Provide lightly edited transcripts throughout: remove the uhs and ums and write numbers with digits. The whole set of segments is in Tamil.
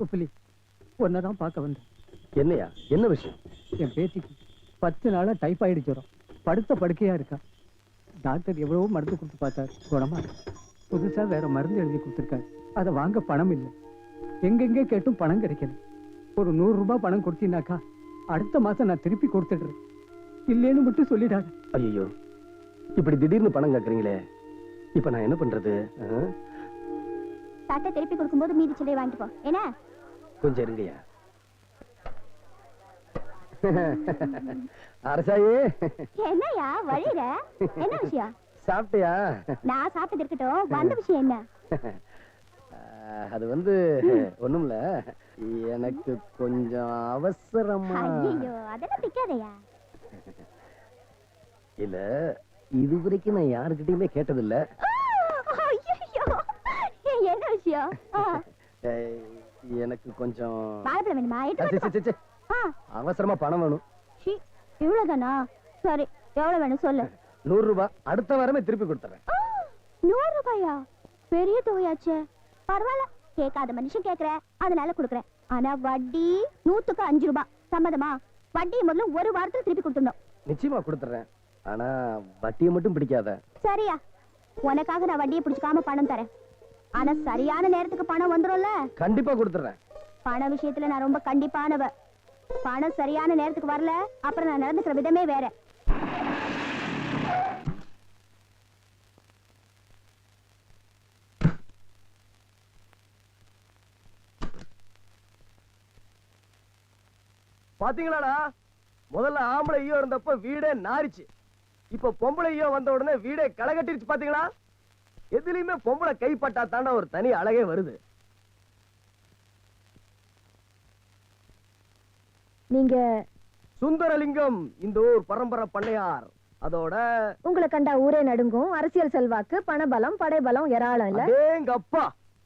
உப்பிலி ஒன்னதான் பார்க்க வந்தேன். என்னையா? என்ன விஷயம்? என் பேத்திக்கு 10 நாளா டைபாய்டு ஜுரம், படுத்த படுக்கையா இருக்கா. டாக்டர் எவ்வளவோ மருந்து கொடுத்து பார்த்தாரு, குணமா புதுசா வேற மருந்து எழுதி கொடுத்துருக்காரு. அதை வாங்க பணம் இல்லை. எங்கெங்கே கேட்டும் பணம் கிடைக்கல. ஒரு 100 ரூபாய் பணம் கொடுத்தீங்கன்னாக்கா அடுத்த மாசம் நான் திருப்பி கொடுத்துடுறேன். இல்லேன்னு மட்டும் சொல்லிடாது. ஐயோ, இப்படி திடீர்னு பணம் கேட்கறீங்களே, இப்ப நான் என்ன பண்றது? சட்டை திருப்பி கொடுக்கும்போது மீதி சிலையை வாங்கிட்டு போ. என்ன? கொஞ்சம் இருங்கய்யா. அரசாயே, என்னையா வழியில என்ன விஷயம்? சாப்பிட்டியா? நான் சாப்பிட்டது இருக்கட்டும், வந்த விஷயம் என்ன? அது வந்து ஒண்ணுமில்ல, எனக்கு கொஞ்சம் அவசரமா. ஐயோ, அதெல்லாம் பிக்காதையா. இல்ல, இது வரைக்கும் நான் யாருக்கிட்டயுமே கேட்டதில்ல. என்ன விஷயம்? எனக்கு கொஞ்சம் வாழைப்பழம் வேணுமா? அவசரமா பணம் வேணும். இவ்வளவுதானா? சரி, எவ்வளவு வேணும் சொல்லு. 100 ரூபாய். அடுத்த வாரமே திருப்பி கொடுத்துறேன். 100 ரூபாயா? பெரிய தொகையாச்சே. பரவாயில்ல, கேட்காத மனுஷன் கேக்குற, அதனால கொடுக்குறேன். ஆனா வட்டி 100க்கு 5 ரூபாய். சம்மதமா? வட்டியை முதல்ல ஒரு வாரத்துல திருப்பி கொடுத்துடணும். நிச்சயமா கொடுத்துறேன். ஆனா வட்டியை மட்டும் பிடிக்காத. சரியா? உனக்காக நான் வட்டியை பிடிச்சுக்காம பணம் தரேன். ஆனா சரியான நேரத்துக்கு பணம் வந்துரும்ல? கண்டிப்பா கொடுத்துறேன். பண விஷயத்துல நான் ரொம்ப கண்டிப்பானவ. பணம் சரியான நேரத்துக்கு வரல, அப்புறம் நான் நடந்துக்கிற விதமே வேற. பாத்தீங்களாடா, முதல்ல ஆம்பளை ஐயோ இருந்தப்ப வீடே நாரிச்சு. இப்ப பொம்பளை ஐயோ வந்த உடனே வீடே களகட்டிருச்சு. பாத்தீங்களா? எதுலயுமே பொம்பளை கைப்பட்டா தாண்டா ஒரு தனி அழகே வருது. நீங்க சுந்தரலிங்கம், இந்த ஊர் பரம்பரை பண்ணையார். அதோட உங்களை கண்டா ஊரே நடுங்கும். அரசியல் செல்வாக்கு, பணபலம், படைபலம் ஏராளம் இல்ல? எங்க அப்பா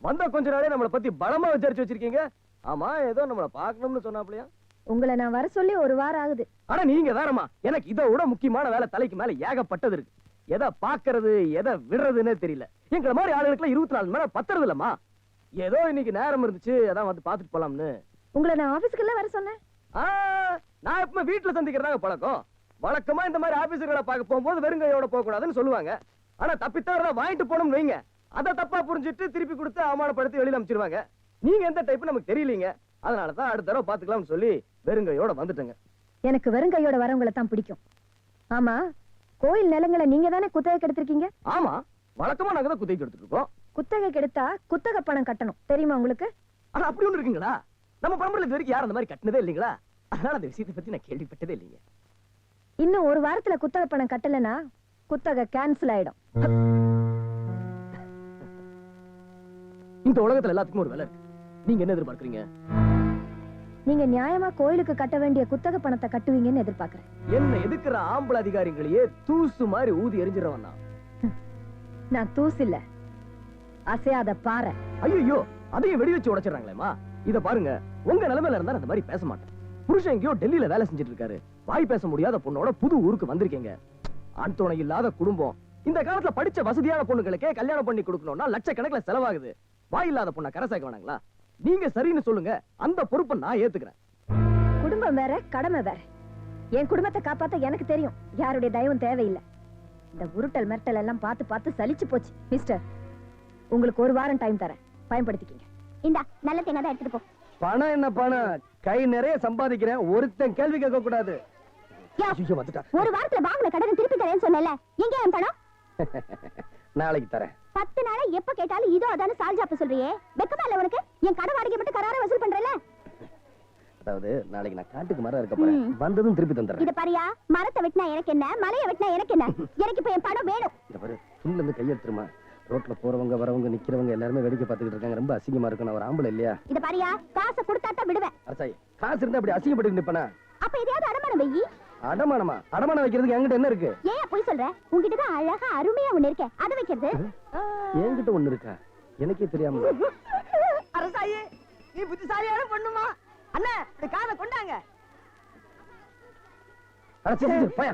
வந்த கொஞ்ச நாளே நம்மளை பத்தி பலமா விசாரிச்சு வச்சிருக்கீங்க. ஆமா, ஏதோ நம்மளை பாக்கணும்னு சொன்னாப்லையா? உங்களை நான் வர சொல்லி ஒரு வாரம் ஆகுது. ஆனா நீங்க வேறமா, எனக்கு இதை விட முக்கியமான வேலை தலைக்கு மேல ஏகப்பட்டது இருக்கு. எதை பாக்குறது எதை விடுறதுன்னே தெரியல. எங்களை மாதிரி ஆளுகளுக்கு 24 மணி நேரம் பத்துறது இல்லம்மா. ஏதோ இன்னைக்கு நேரம் இருந்துச்சு, அதான் வந்து பாத்துட்டு போலாம்னு. உங்களை நான் ஆபீஸ்க்குள்ள வர சொன்னேன். நான் எப்பவுமே வீட்டுல சந்திக்கிறதாங்க பழக்கம். வழக்கமா இந்த மாதிரி ஆபீஸர்களை பார்க்க போகும்போது வெறுங்கையோட போக கூடாதுன்னு சொல்லுவாங்க. ஆனா தப்பித்தவரை வாங்கிட்டு போகணும்னு வைங்க, அதை தப்பா புரிஞ்சுட்டு திருப்பி கொடுத்து அவமானப்படுத்தி வெளியில அனுப்பிச்சிருவாங்க. நீங்க எந்த டைப் நமக்கு தெரியலீங்க. அதனாலதான் அடுத்த தடவை பாத்துக்கலாம்னு சொல்லி வெறுங்கையோட வந்துட்டேங்க. எனக்கு வெறுங்கையோட வரவங்களை தான் பிடிக்கும். ஆமா, கோயில் நிலங்களை நீங்க தானே குத்தகைக்கு எடுத்திருக்கீங்க? ஆமா, வழக்கமா நாங்க தான் குத்தகைக்கு எடுத்துட்டு இருக்கோம். குத்தகைக்கு எடுத்தா குத்தகை பணம் கட்டணும், தெரியுமா உங்களுக்கு? ஆனா அப்படி ஒண்ணு இருக்குங்களா? நம்ம பரம்பரையில இது வரைக்கும் யாரும் அந்த மாதிரி கட்டினதே இல்லைங்களா? அதனால அந்த விஷயத்தை பத்தி நான் கேள்விப்பட்டதே இல்லைங்க. இன்னும் ஒரு வாரத்துல குத்தகை பணம் கட்டலனா குத்தகை கேன்சல் ஆயிடும். இந்த உலகத்துல எல்லாத்துக்கும் ஒரு வேலை இருக்கு. நீங்க என்ன எதிர்பார்க்கறீங்க? நீங்க நியாயமா கோயிலுக்கு கட்ட வேண்டிய குத்தகை பணத்தை கட்டுவீங்கன்னு எதிர்பார்க்கிறேன். என்ன எதுக்குற ஆம்பளை அதிகாரிகளையே தூசு மாதிரி ஊதி எரிஞ்சிடவன் நான் தூசு இல்ல, அசையாத பாறை. ஐயோ, அதையும் வெடி வச்சு உடைச்சிடறாங்களேமா. இத பாருங்க, உங்க நிலைமையில இருந்தா அந்த மாதிரி பேச மாட்டேன். புருஷன் எங்கேயோ டெல்லியில வேலை செஞ்சுட்டு இருக்காரு. வாய் பேச முடியாத பொண்ணோட புது ஊருக்கு வந்திருக்கீங்க. ஆண் துணை இல்லாத குடும்பம். இந்த காலத்துல படிச்ச வசதியான பொண்ணுகளுக்கே கல்யாணம் பண்ணி கொடுக்கணும்னா லட்சக்கணக்கில் செலவாகுது. வாய் இல்லாத பொண்ணை கரை சேர்க்க வேணாங்களா? நீங்க சரின்னு சொல்லுங்க, அந்த பொறுப்பை நான் ஏத்துக்கிறேன். குடும்பம் வேற, கடமை வேற. என் குடும்பத்தை காப்பாத்த எனக்கு தெரியும், யாருடைய தயவும் தேவையில்லை. இந்த உருட்டல் மிரட்டல் எல்லாம் பார்த்து பார்த்து சலிச்சு போச்சு. மிஸ்டர், உங்களுக்கு ஒரு வாரம் டைம் தரேன், பயன்படுத்திக்கீங்க. இந்தா, நல்ல தேங்காய் தான் எடுத்துட்டு போ. பணம் என்ன பணம்? கை நிறைய சம்பாதிக்கிறேன், ஒருத்தன் கேள்வி கேட்க கூடாது. ஒரு வாரத்துல வாங்கின கடனை திருப்பி தரேன்னு சொன்னல, எங்க என் பணம்? நாளைக்கு தரேன். 10 நாளா எப்ப கேட்டாலும் இதோ அதான சால்ஜாப்பு சொல்றியே, வெக்கமா இல்ல உனக்கு? என் கடன் வாடகை மட்டும் கரார வசூல் பண்றல. அதாவது நாளைக்கு நான் காட்டுக்கு மரம் இருக்க போறேன், வந்ததும் திருப்பி தந்துறேன். இத பாரியா, மரத்தை வெட்டினா எனக்கு என்ன, மலையை வெட்டினா எனக்கு என்ன? எனக்கு இப்ப என் பணம் வேணும். இந்த பாரு, துண்ணுல இருந்து கையெடுத்துருமா. ரோட்ல போறவங்க வரவங்க நிக்கிறவங்க எல்லாரும் வேடிக்கை பார்த்துக்கிட்டு இருக்காங்க. ரொம்ப அசிங்கமா இருக்கு. நான் ஒரு ஆம்பளை இல்லையா? இத பாரியா, காசை கொடுத்தா தான் விடுவேன். அரசாய், காசு இருந்தா அப்படி அசிங்கப்பட்டு நிப்பனா? அப்ப இதையாவது அடமானம் வெயி. அடமானமா? அடமானம் வைக்கிறதுக்கு என்கிட்ட என்ன இருக்கு? ஏன் போய் சொல்ற? உன்கிட்ட தான் அழகா அருமையா ஒண்ணு இருக்கே, அதை வைக்கிறது. என்கிட்ட ஒண்ணு இருக்கா? எனக்கே தெரியாம. அரசாயே, நீ புத்திசாலியான பொண்ணுமா? அண்ணா, இந்த காதை கொண்டாங்க. பயா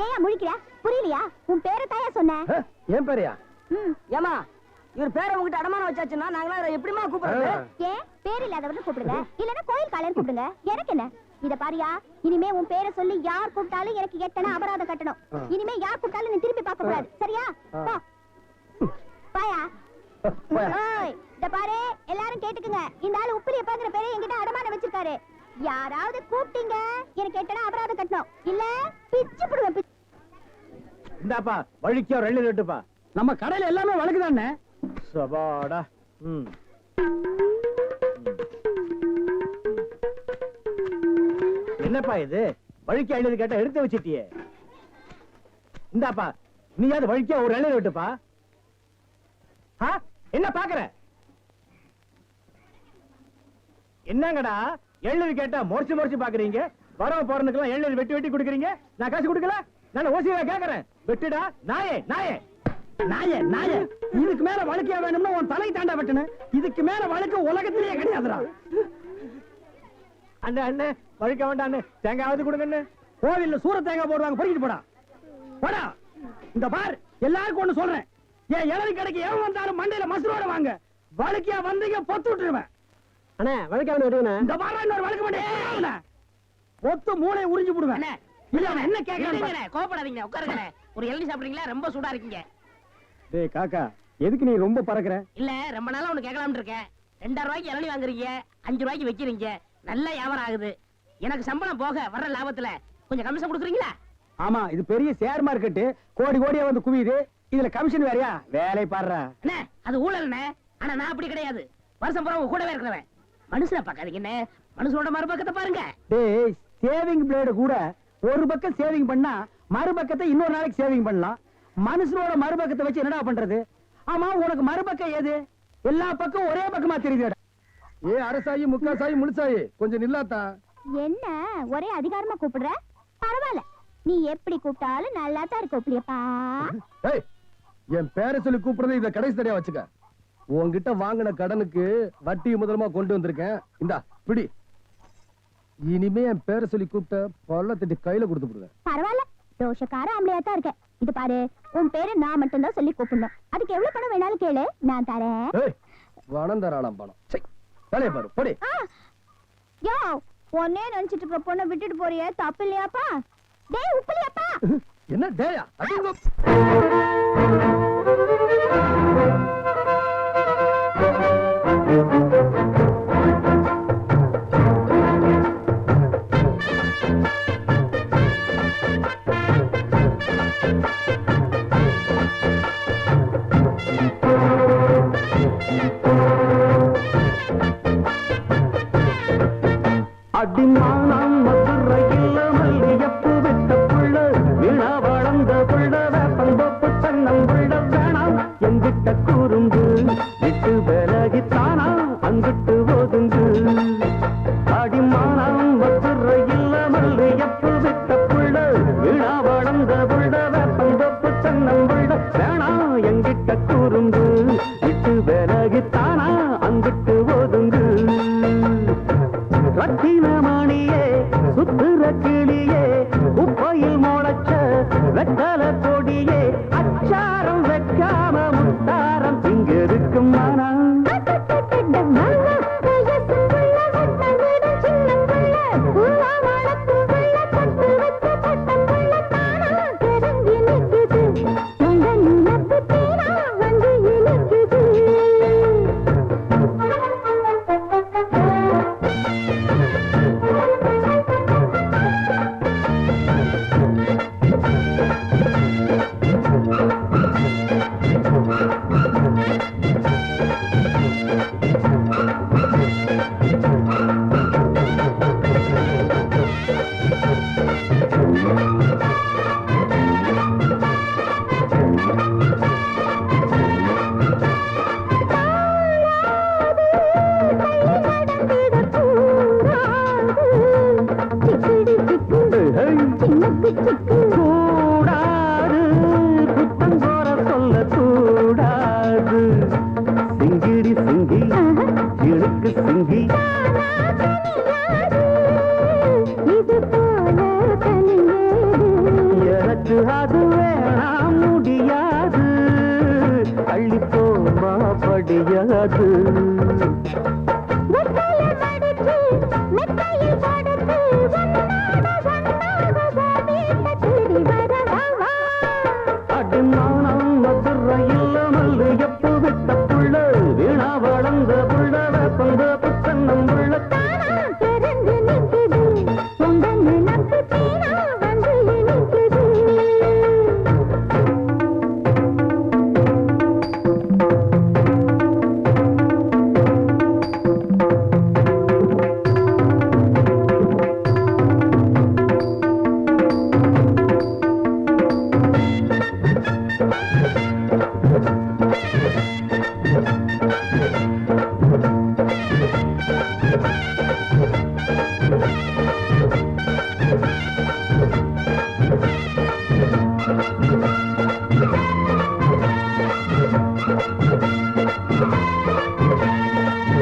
ஏன் முழிக்கிற? புரியலையா? உன் பேரை தாயா சொன்ன? ஏன் பேரையா? ஏமா, இவர் பேரை உங்ககிட்ட அடமானம் வச்சாச்சுன்னா நாங்களா எப்படிமா கூப்பிடுறது? ஏன் இல்லாதவர்னு கூப்பிடுங்க, இல்லன்னா கோயில் காலைன்னு கூப்பிடுங்க. எனக்கு என்ன? இத பாரியா, இனிமே உன் பேரை சொல்லி யார் கூப்பிட்டாலும் எனக்கு எட்டனா அபராதம் கட்டணும். இனிமே யார் கூப்பிட்டாலும் நீ திரும்பி பார்க்க கூடாது, சரியா? போ. பாயா. ஓய், இத பாரு, எல்லாரும் கேட்டுக்குங்க. இந்த ஆளு உப்பிலியப்பாங்கிற பேரை என்கிட்ட அடமானம் வச்சிருக்காரு. யாராவது கூப்பிட்டீங்க எனக்கு எட்டனா அபராதம் கட்டணும், இல்ல பிச்சு புடுவேன். இந்தாப்பா வழிக்கோ 2 லட்டுப்பா. நம்ம கடையில எல்லாமே வழக்குதானே. சபாடா. என்னப்பா இது? வழிக்கு 50 கேட்ட எடுத்து வச்சிட்டியே. இந்தாப்பா நீயாவது வழிக்கோ ஒரு 2 லட்டுப்பா. என்ன பாக்குற? என்னங்கடா 70 கேட்டா மொறச்சு பாக்குறீங்க? வரவ போறதுக்கெல்லாம் 70 வெட்டி வெட்டி கொடுக்குறீங்க. நான் காசு கொடுக்கல. நான் ஓசியா கேக்குறேன். வெட்டுடா நாயே நாயே நாயே நாயே. இதுக்கு மேல வழக்கியா வேணும்னா உன் தலை தாண்டா வெட்டணும். இதுக்கு மேல வழக்கு உலகத்திலேயே கிடையாதுடா. அண்ணே அண்ணே வழிக்க வேண்டாம். தேங்காவது கொடுங்கண்ணே. கோவில்ல சூர தேங்காய் போடுவாங்க, பொறுக்கிட்டு போடா போடா. இந்த பார், எல்லாருக்கும் ஒண்ணு சொல்றேன். ஏன் இளநீ கடைக்கு எவன் வந்தாலும் மண்டையில மசுரோட வாங்க. வழக்கியா வந்தீங்க பொத்து விட்டுருவேன். அண்ணே வழிக்க வேணும். இந்த பாரு, இன்னொரு வழக்கு மாட்டேன். பொத்து மூளை உறிஞ்சு போடுவேன். இல்ல அவன் என்ன கேக்குறான்? கோபப்படாதீங்க, உட்காருங்க. ஒரு இளநீ சாப்பிடுறீங்களா? ரொம்ப சூடா இருக்கீங்க. டேய் காக்கா, எதுக்கு நீ ரொம்ப பறக்குற? இல்ல, ரொம்ப நாளா ஒண்ணு கேட்கலாம்னு இருக்கேன். 2000 ரூபாய்க்கு இளநீ வாங்குறீங்க, 5 ரூபாய்க்கு வைக்கிறீங்க. நல்ல வியாபாரம் ஆகுது. எனக்கு சம்பளம் போக வர்ற லாபத்துல கொஞ்சம் கமிஷன் கொடுக்குறீங்களா? ஆமா, இது பெரிய ஷேர் மார்க்கெட். கோடி கோடியா வந்து குவியுது. இதுல கமிஷன் வேறையா? வேலை பாடுறா. என்ன அது ஊழல்னே? ஆனா நான் அப்படி கிடையாது. வருஷம் பூரா உங்க கூடவே இருக்கிறவன். மனுஷனை பார்க்காதீங்க என்ன, மனுஷனோட மறுபக்கத்தை பாருங்க. டேய், சேவிங் பிளேடு கூட ஒரு பக்கம் சேவிங் பண்ணா மறுபக்கத்தை இன்னொரு நாளைக்கு சேவிங் பண்ணலாம். மனுஷனோட மறுபக்கத்தை வச்சு என்னடா பண்றது? ஆமா, உனக்கு மறுபக்கம் ஏது? எல்லா பக்கம் ஒரே பக்கமா தெரியுது. ஏ அரசாயி முக்காசாயி முழுசாயி கொஞ்சம் நில்லாத்தா. என்ன ஒரே அதிகாரமா கூப்பிடுற? பரவாயில்ல, நீ எப்படி கூப்பிட்டாலும் நல்லா தான் இருக்க புளியப்பா. ஏய், என் பேரை சொல்லி கூப்பிடுறது இத கடைசி தடையா வச்சுக்க. உன்கிட்ட வாங்கின கடனுக்கு வட்டி முதலமா கொண்டு வந்திருக்கேன். இந்தா பிடி. இனிமே என் பேரை சொல்லி கூப்பிட்ட பல்ல தட்டி கையில கொடுத்து விடுவேன். பரவாயில்ல, தோஷக்கார ஆம்பளையா தான் இருக்க. இது பாரு, உன் பேரு நான் மட்டும் தான் சொல்லி கூப்பிடணும். அதுக்கு எவ்வளவு பணம் வேணாலும் கேளு, நான் தரேன். ஏய், பணம் தராளாம் பணம். சை, வேலைய பாரு போடி. யோ, ஒன்னே நினைச்சிட்டு இருக்க பொண்ணை விட்டுட்டு போறியே, தப்பு இல்லையாப்பா? டேய் உப்புலியாப்பா. என்ன டேயா? அடிங்க. அடிமானம் மதுரையில் மல்லியப்பு விட்ட புள்ள, விழா வளர்ந்த புள்ள, வேப்பந்தோப்பு சன்னம் புள்ள வேணாம் எங்கிட்ட கூறுந்து விட்டு விலகித்தானா அங்கிட்டு ஒதுங்கு. அடிமானம் மதுரையில் மல்லியப்பு விட்ட புள்ள, விழா வளர்ந்த புள்ள, வேப்பந்தோப்பு சன்னம் புள்ள வேணாம் எங்கிட்ட கூறுந்து விட்டு விலகித்தானா அங்கிட்டு ஒதுங்கு. ரத்தினமணியே சுத்துற கிளியே, உப்பையில் முளைச்ச வெத்தல கொடியே, அச்சாரம் வைக்காம முத்தாரம் இங்க இருக்கும் மனம். கூடாது குத்தங்கோர சொல்ல கூடாது. சிங்கிடி சிங்கி இழுக்கு சிங்கி எனக்கு அது வேணாம் முடியாது. அள்ளி போமா படியாது.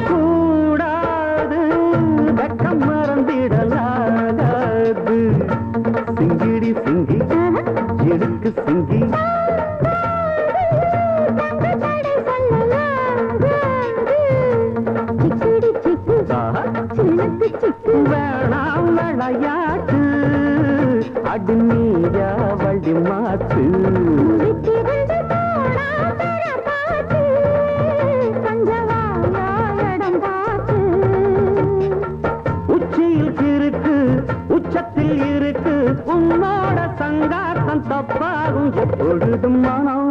கூடாது வெட்கம் மறந்திடலாகாது சிங்கிடி சிங்கி எடுக்கு சிங்கி வேணாம் விளையாட்டு அடி நீயா வழி மாற்று உச்சியில் இருக்கு உச்சத்தில் இருக்கு உன்னோட சங்காத்தம் தப்பாகும் எப்பொழுதும் மனம்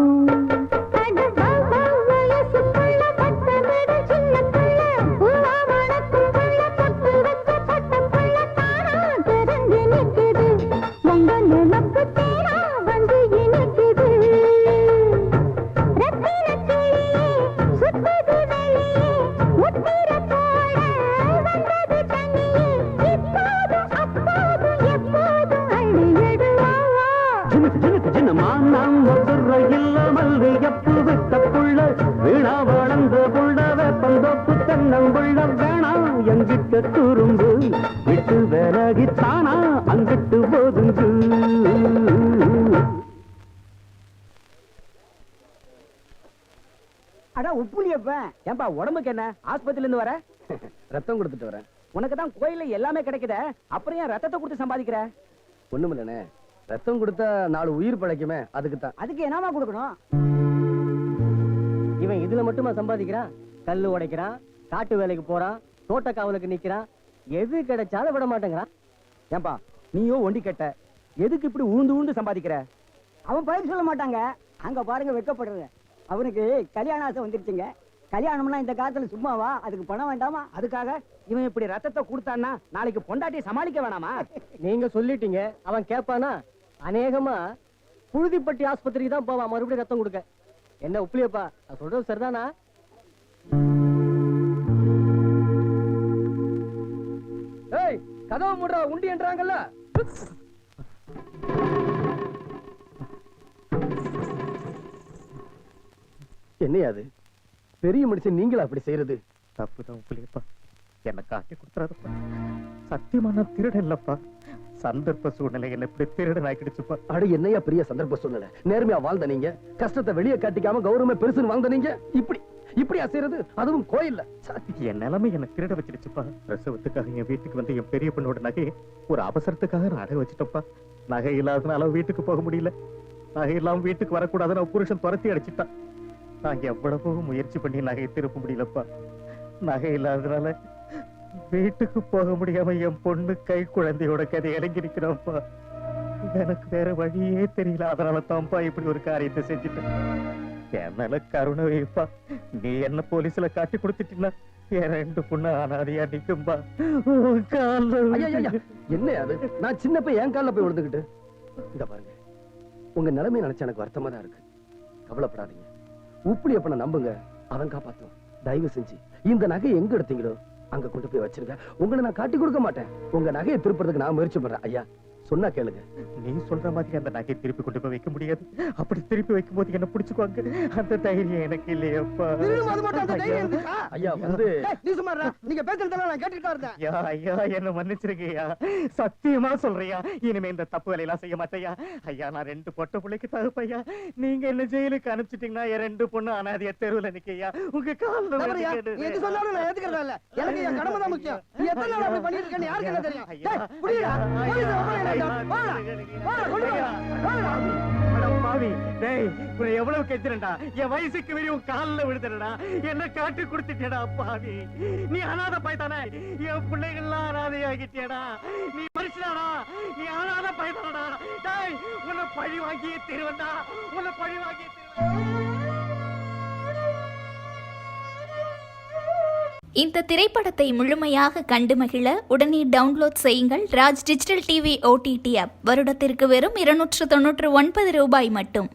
துரும்பு விட்டு விலகித்தானா அங்கிட்டு போதுங்கு அடா உப்புலியப்ப ஏன்பா உடம்புக்கு என்ன ஆஸ்பத்திரியில இருந்து வர ரத்தம் கொடுத்துட்டு வரேன் உனக்கு தான் கோயில்ல எல்லாமே கிடைக்குதே அப்புறம் ஏன் ரத்தத்தை கொடுத்து சம்பாதிக்கிற ஒண்ணுமில்லண்ணே ரத்தம் கொடுத்தா 4 உயிர் பிழைக்குமே அதுக்கு தான் அதுக்கு என்னமா கொடுக்கணும் இவன் இதுல மட்டுமா சம்பாதிக்கிறான் கல்லு உடைக்கிறான் காட்டு வேலைக்கு போறான் தோட்ட காவலுக்கு நிக்கிறான் எது கிடைச்சாலும் விட மாட்டேங்கிறான் ஏன்பா நீயோ ஒண்டி கட்ட எதுக்கு இப்படி ஊந்து சம்பாதிக்கிற அவன் பதில் சொல்ல மாட்டாங்க அங்க பாருங்க வெட்கப்படுறது அவனுக்கு கல்யாண ஆசை வந்துருச்சுங்க கல்யாணம்னா இந்த காலத்துல சும்மாவா அதுக்கு பணம் வேண்டாமா அதுக்காக இவன் இப்படி ரத்தத்தை கொடுத்தான்னா நாளைக்கு பொண்டாட்டியை சமாளிக்க வேணாமா நீங்க சொல்லிட்டீங்க அவன் கேட்பானா அநேகமா புழுதிப்பட்டி ஆஸ்பத்திரிக்கு தான் போவான் மறுபடியும் ரத்தம் கொடுக்க என்ன உப்புலியப்பா நான் சொல்றது சரிதானா ஏய் கதவு மூடுற உண்டி என்றாங்கல்ல என்னையாது பெரிய மனுஷன் நீங்களா அப்படி செய்யறது தப்புதான் உப்புலியப்பா என்ன காட்டி கொடுத்துறாருப்பா சத்தியமா நான் திருடன் இல்லப்பா சந்தர்ப்ப சூழ்நிலை என்ன இப்படி திருடன் ஆக்கிடுச்சுப்பா அட என்னையா பெரிய சந்தர்ப்ப சூழ்நிலை நேர்மையா வாழ்ந்த நீங்க கஷ்டத்தை வெளியே காட்டிக்காம கௌரவமே பெருசுன்னு வாழ்ந்த நீங்க இப்படி அசைறது அதுவும் கோயில்ல என் நிலைமை என்ன திருட வச்சிருச்சுப்பா பிரசவத்துக்காக என் வீட்டுக்கு வந்து என் பெரிய பொண்ணோட நகையை ஒரு அவசரத்துக்காக நான் அடை வச்சுட்டப்பா நகை இல்லாதனால வீட்டுக்கு போக முடியல நகை இல்லாம வீட்டுக்கு வரக்கூடாதுன்னு புருஷன் துரத்தி அடிச்சுட்டான் நான் எவ்வளவோ முயற்சி பண்ணி நகையை திருப்ப முடியலப்பா நகை இல்லாதனால வீட்டுக்கு போக முடியாம என் பொண்ணு கை குழந்தையோட கதை இறங்கி நிற்கிறான்ப்பா எனக்கு வேற வழியே தெரியல அதனால தான்ப்பா இப்படி ஒரு காரியத்தை செஞ்சுட்டேன் என் மேல கருணை வைப்பா நீ என்ன போலீஸ்ல காட்டி கொடுத்துட்டீங்கன்னா என் 2 பொண்ணு அனாதையா நிக்கும்பா என்ன அது நான் சின்னப்ப என் காலில் போய் விழுந்துகிட்டு இந்த பாருங்க உங்க நிலைமை நினைச்சா எனக்கு வருத்தமா தான் இருக்கு கவலைப்படாதீங்க உப்புலியப்பனை நம்புங்க அவன் காப்பாத்தும் தயவு செஞ்சு இந்த நகை எங்க எடுத்தீங்களோ அங்க கொண்டு போய் வச்சிருங்க உங்களை நான் காட்டி கொடுக்க மாட்டேன் உங்க நகையை திருப்புறதுக்கு நான் முயற்சி பண்றேன் ஐயா சொன்னா கேளுங்க நீ சொல்ற மாதிரி அந்த நகை திருப்பி கொண்டு போய் வைக்க முடியாது அப்படி திருப்பி வைக்கும் போது என்ன பிடிச்சுக்குவாங்க அந்த தைரியம் எனக்கு இல்லையப்பா ஐயா வந்து நீங்க பேசுறதெல்லாம் நான் கேட்டுட்டு இருந்தேன் ஐயா ஐயா என்ன மன்னிச்சிருக்கையா சத்தியமா சொல்றியா இனிமே இந்த தப்பு வேலையெல்லாம் செய்ய மாட்டேயா ஐயா நான் 2 பொட்ட பிள்ளைக்கு தகுப்பையா நீங்க என்ன ஜெயிலுக்கு அனுப்பிச்சிட்டீங்கன்னா என் 2 பொண்ணு அனாதைய தெருவுல நிக்கையா உங்க கால்ல எது சொன்னாலும் நான் ஏத்துக்கிறதா இல்ல எனக்கு என் கடமை தான் முக்கியம் நீ எத்தனை நாள் அப்படி பண்ணிட்டு இருக்கேன்னு யாருக்கு என்ன தெரியும் புரியல எவ்வளவு கெஞ்சிரண்டா என் வயசுக்கு வெளியே உன் காலில் விழுதுடா என்ன காட்டி கொடுத்துட்டேடா பாவி நீ அனாதை பாய்த்தானே என் பிள்ளைகள்லாம் அனாதை ஆகிட்டேடா நீ மனுஷனாடா நீ அனாதை பாய்த்தானடா உன்னை பழி வாங்கியே திருவண்டா உன்னை பழி வாங்கியே இந்த திரைப்படத்தை முழுமையாக கண்டு மகிழ உடனே டவுன்லோட் செய்யுங்கள் Raj digital TV OTT app. வருடத்திற்கு வெறும் 299 ரூபாய் மட்டும்.